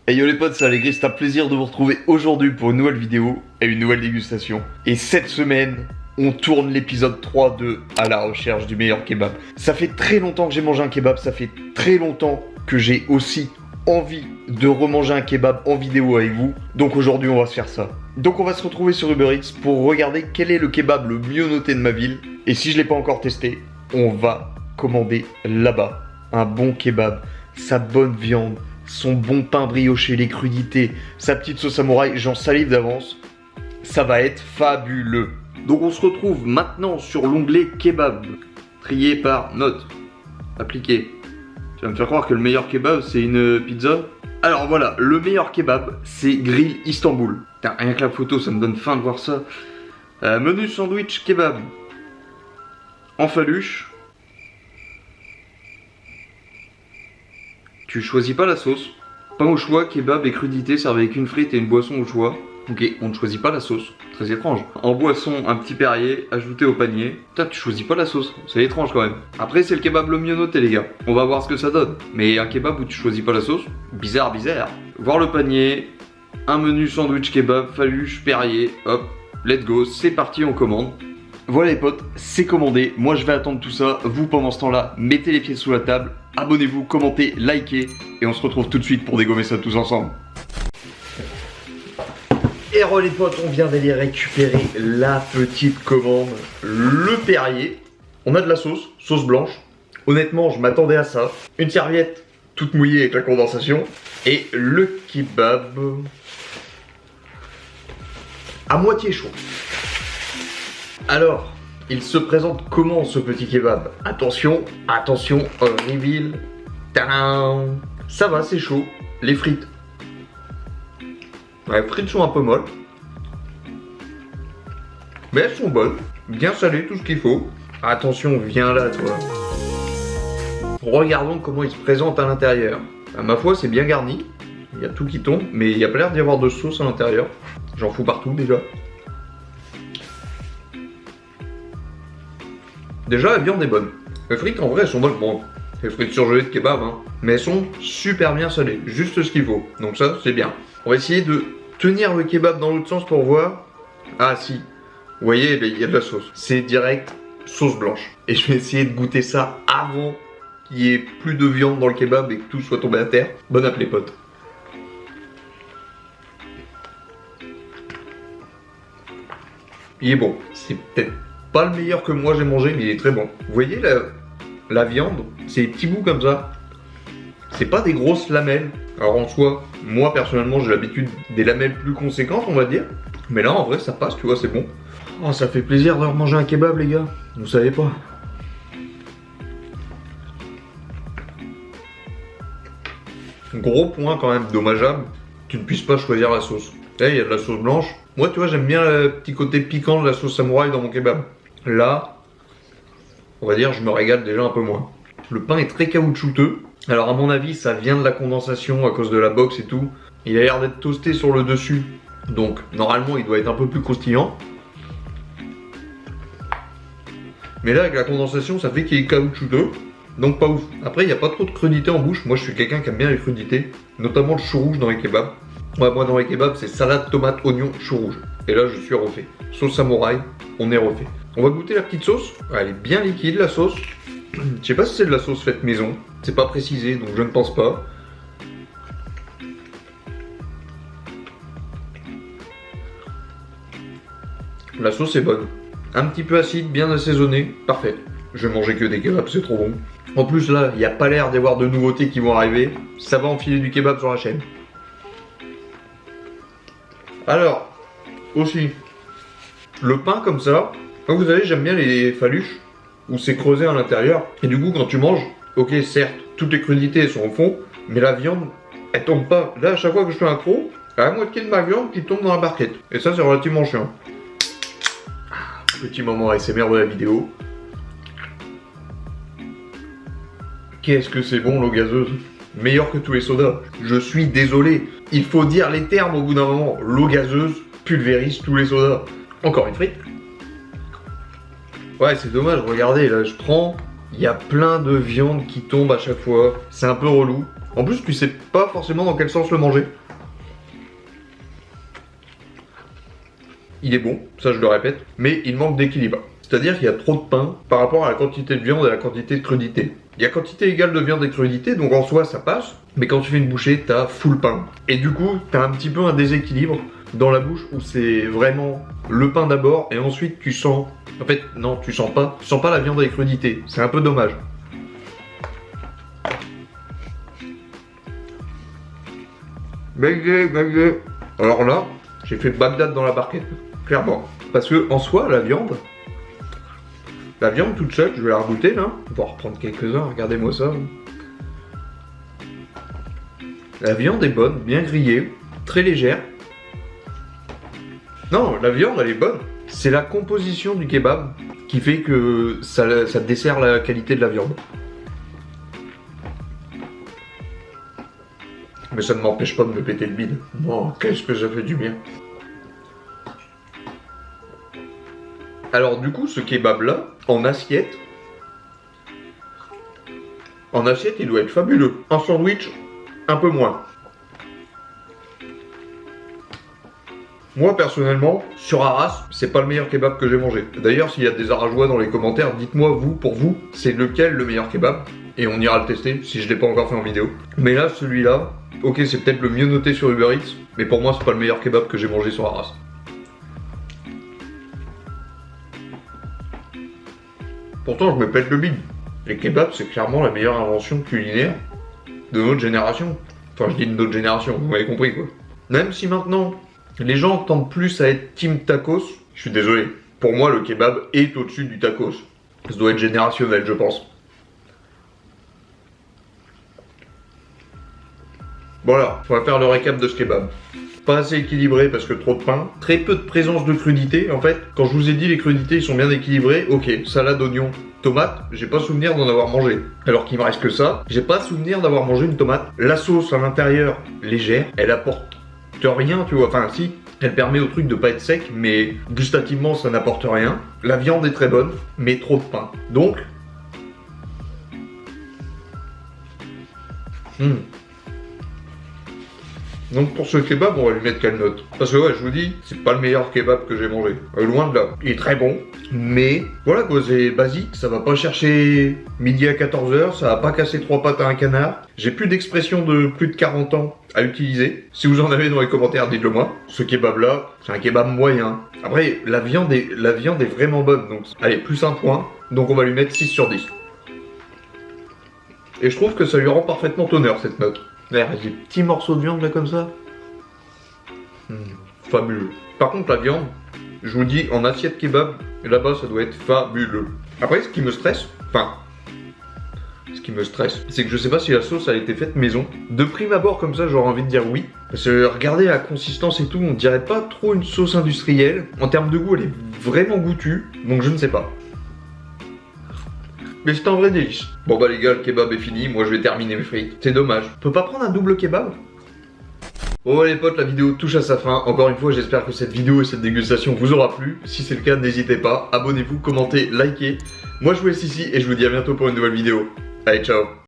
Hey yo les potes, c'est Allegri, c'est un plaisir de vous retrouver aujourd'hui pour une nouvelle vidéo et une nouvelle dégustation. Et cette semaine, on tourne l'épisode 3 de À la recherche du meilleur kebab. Ça fait très longtemps que j'ai mangé un kebab, ça fait très longtemps que j'ai aussi envie de remanger un kebab en vidéo avec vous. Donc aujourd'hui, on va se faire ça. Donc on va se retrouver sur Uber Eats pour regarder quel est le kebab le mieux noté de ma ville. Et si je ne l'ai pas encore testé, on va commander là-bas un bon kebab, sa bonne viande, son bon pain brioché, les crudités, sa petite sauce samouraï, j'en salive d'avance. Ça va être fabuleux. Donc on se retrouve maintenant sur l'onglet kebab, trié par note, appliqué. Tu vas me faire croire que le meilleur kebab c'est une pizza? Alors voilà, le meilleur kebab c'est Grill Istanbul. Putain, rien que la photo ça me donne faim de voir ça. Menu sandwich kebab en faluche. Tu choisis pas la sauce. Pain au choix, kebab et crudité servi avec une frite et une boisson au choix. Ok, on ne choisit pas la sauce. Très étrange. En boisson, un petit Perrier ajouté au panier. Putain, tu choisis pas la sauce. C'est étrange quand même. Après, c'est le kebab le mieux noté, les gars. On va voir ce que ça donne. Mais un kebab où tu choisis pas la sauce, bizarre, bizarre. Voir le panier. Un menu sandwich kebab, faluche, Perrier. Hop, let's go. C'est parti, on commande. Voilà les potes, c'est commandé. Moi, je vais attendre tout ça. Vous, pendant ce temps-là, mettez les pieds sous la table. Abonnez-vous, commentez, likez. Et on se retrouve tout de suite pour dégommer ça tous ensemble. Et re les potes, on vient d'aller récupérer la petite commande, le Perrier. On a de la sauce, sauce blanche. Honnêtement, je m'attendais à ça. Une serviette toute mouillée avec la condensation. Et le kebab à moitié chaud. Alors, il se présente comment ce petit kebab? Attention, attention, reveal. Tadam! Ça va, c'est chaud. Les frites. Ouais, les frites sont un peu molles. Mais elles sont bonnes. Bien salées, tout ce qu'il faut. Attention, viens là, toi. Regardons comment il se présente à l'intérieur. À ma foi, c'est bien garni. Il y a tout qui tombe, mais il n'y a pas l'air d'y avoir de sauce à l'intérieur. J'en fous partout déjà. Déjà, la viande est bonne. Les frites, en vrai, elles sont bonnes. Bon, les frites surgelées de kebab, hein. Mais elles sont super bien salées. Juste ce qu'il faut. Donc ça, c'est bien. On va essayer de tenir le kebab dans l'autre sens pour voir. Ah si. Vous voyez, il y a de la sauce. C'est direct sauce blanche. Et je vais essayer de goûter ça avant qu'il y ait plus de viande dans le kebab et que tout soit tombé à terre. Bon appétit, potes. Il est bon. C'est peut-être pas le meilleur que moi j'ai mangé, mais il est très bon. Vous voyez la viande, c'est des petits bouts comme ça. C'est pas des grosses lamelles. Alors en soi, moi personnellement j'ai l'habitude des lamelles plus conséquentes, on va dire. Mais là en vrai ça passe, tu vois, c'est bon. Oh, ça fait plaisir de remanger un kebab, les gars. Vous savez pas. Gros point quand même dommageable, tu ne puisses pas choisir la sauce. Là il y a de la sauce blanche. Moi tu vois j'aime bien le petit côté piquant de la sauce samouraï dans mon kebab. Là, on va dire je me régale déjà un peu moins. Le pain est très caoutchouteux. Alors à mon avis ça vient de la condensation à cause de la box et tout. Il a l'air d'être toasté sur le dessus. Donc normalement il doit être un peu plus croustillant. Mais là avec la condensation ça fait qu'il est caoutchouteux. Donc pas ouf. Après il n'y a pas trop de crudité en bouche. Moi je suis quelqu'un qui aime bien les crudités. Notamment le chou rouge dans les kebabs. Ouais, moi dans les kebabs c'est salade, tomate, oignon, chou rouge. Et là je suis refait. Sauce samouraï, on est refait. On va goûter la petite sauce. Elle est bien liquide la sauce. Je sais pas si c'est de la sauce faite maison. C'est pas précisé donc je ne pense pas. La sauce est bonne. Un petit peu acide, bien assaisonné. Parfait. Je vais manger que des kebabs, c'est trop bon. En plus là, il n'y a pas l'air d'y avoir de nouveautés qui vont arriver. Ça va enfiler du kebab sur la chaîne. Alors, aussi, le pain comme ça, comme vous savez, j'aime bien les faluches où c'est creusé à l'intérieur. Et du coup, quand tu manges, ok, certes, toutes les crudités sont au fond, mais la viande, elle tombe pas. Là, à chaque fois que je fais un croc, il y a la moitié de ma viande qui tombe dans la barquette. Et ça, c'est relativement chiant. Petit moment ASMR de la vidéo. Qu'est-ce que c'est bon l'eau gazeuse. Meilleur que tous les sodas. Je suis désolé. Il faut dire les termes au bout d'un moment. L'eau gazeuse pulvérise tous les sodas. Encore une frite. Ouais, c'est dommage. Regardez, là, je prends. Il y a plein de viande qui tombe à chaque fois. C'est un peu relou. En plus, tu sais pas forcément dans quel sens le manger. Il est bon, ça je le répète, mais il manque d'équilibre. C'est-à-dire qu'il y a trop de pain par rapport à la quantité de viande et à la quantité de crudité. Il y a quantité égale de viande et de crudité, donc en soi ça passe, mais quand tu fais une bouchée, t'as full pain. Et du coup, t'as un petit peu un déséquilibre dans la bouche où c'est vraiment le pain d'abord et ensuite tu sens... En fait, non, tu sens pas la viande et les crudités. C'est un peu dommage. Bagdad. Alors là, j'ai fait Bagdad dans la barquette, clairement. Parce que en soi, la viande toute seule, je vais la regoûter là. On va en reprendre quelques-uns, regardez-moi ça. La viande est bonne, bien grillée, très légère. Non, la viande elle est bonne. C'est la composition du kebab qui fait que ça dessert la qualité de la viande. Mais ça ne m'empêche pas de me péter le bide. Oh, qu'est-ce que ça fait du bien. Alors du coup, ce kebab-là, en assiette, il doit être fabuleux. En sandwich, un peu moins. Moi, personnellement, sur Arras, c'est pas le meilleur kebab que j'ai mangé. D'ailleurs, s'il y a des Arajois dans les commentaires, dites-moi, vous, pour vous, c'est lequel le meilleur kebab? Et on ira le tester, si je l'ai pas encore fait en vidéo. Mais là, celui-là, ok, c'est peut-être le mieux noté sur Uber Eats, mais pour moi, c'est pas le meilleur kebab que j'ai mangé sur Arras. Pourtant, je me pète le bide. Les kebabs, c'est clairement la meilleure invention culinaire de notre génération. Enfin, je dis de notre génération, vous m'avez compris quoi. Même si maintenant, les gens tendent plus à être team tacos, je suis désolé. Pour moi, le kebab est au-dessus du tacos. Ça doit être générationnel, je pense. Voilà, on va faire le récap de ce kebab. Pas assez équilibré parce que trop de pain, très peu de présence de crudité. En fait, quand je vous ai dit les crudités ils sont bien équilibrés, ok, salade, oignon, tomate, j'ai pas souvenir d'en avoir mangé. Alors qu'il me reste que ça, j'ai pas souvenir d'avoir mangé une tomate. La sauce à l'intérieur, légère, elle apporte rien, tu vois, enfin si, elle permet au truc de pas être sec, mais gustativement ça n'apporte rien. La viande est très bonne, mais trop de pain. Donc... Donc pour ce kebab, on va lui mettre quelle note? Parce que ouais, je vous dis, c'est pas le meilleur kebab que j'ai mangé. Loin de là. Il est très bon, mais voilà quoi, c'est basique, ça va pas chercher midi à 14h, ça va pas casser 3 pattes à un canard. J'ai plus d'expression de plus de 40 ans à utiliser. Si vous en avez dans les commentaires, dites-le moi. Ce kebab là, c'est un kebab moyen. Après, la viande est vraiment bonne, donc allez, plus un point. Donc on va lui mettre 6 sur 10. Et je trouve que ça lui rend parfaitement honneur cette note. Regarde, des petits morceaux de viande là comme ça. Fabuleux. Par contre la viande, je vous dis en assiette kebab, là-bas ça doit être fabuleux. Après ce qui me stresse, c'est que je sais pas si la sauce a été faite maison. De prime abord comme ça j'aurais envie de dire oui. Parce que regardez la consistance et tout, on dirait pas trop une sauce industrielle. En termes de goût elle est vraiment goûtue, donc je ne sais pas. Mais c'est un vrai délice. Bon bah les gars, le kebab est fini, moi je vais terminer mes frites. C'est dommage. On peut pas prendre un double kebab? Bon les potes, la vidéo touche à sa fin. Encore une fois, j'espère que cette vidéo et cette dégustation vous aura plu. Si c'est le cas, n'hésitez pas, abonnez-vous, commentez, likez. Moi je vous laisse ici et je vous dis à bientôt pour une nouvelle vidéo. Allez, ciao.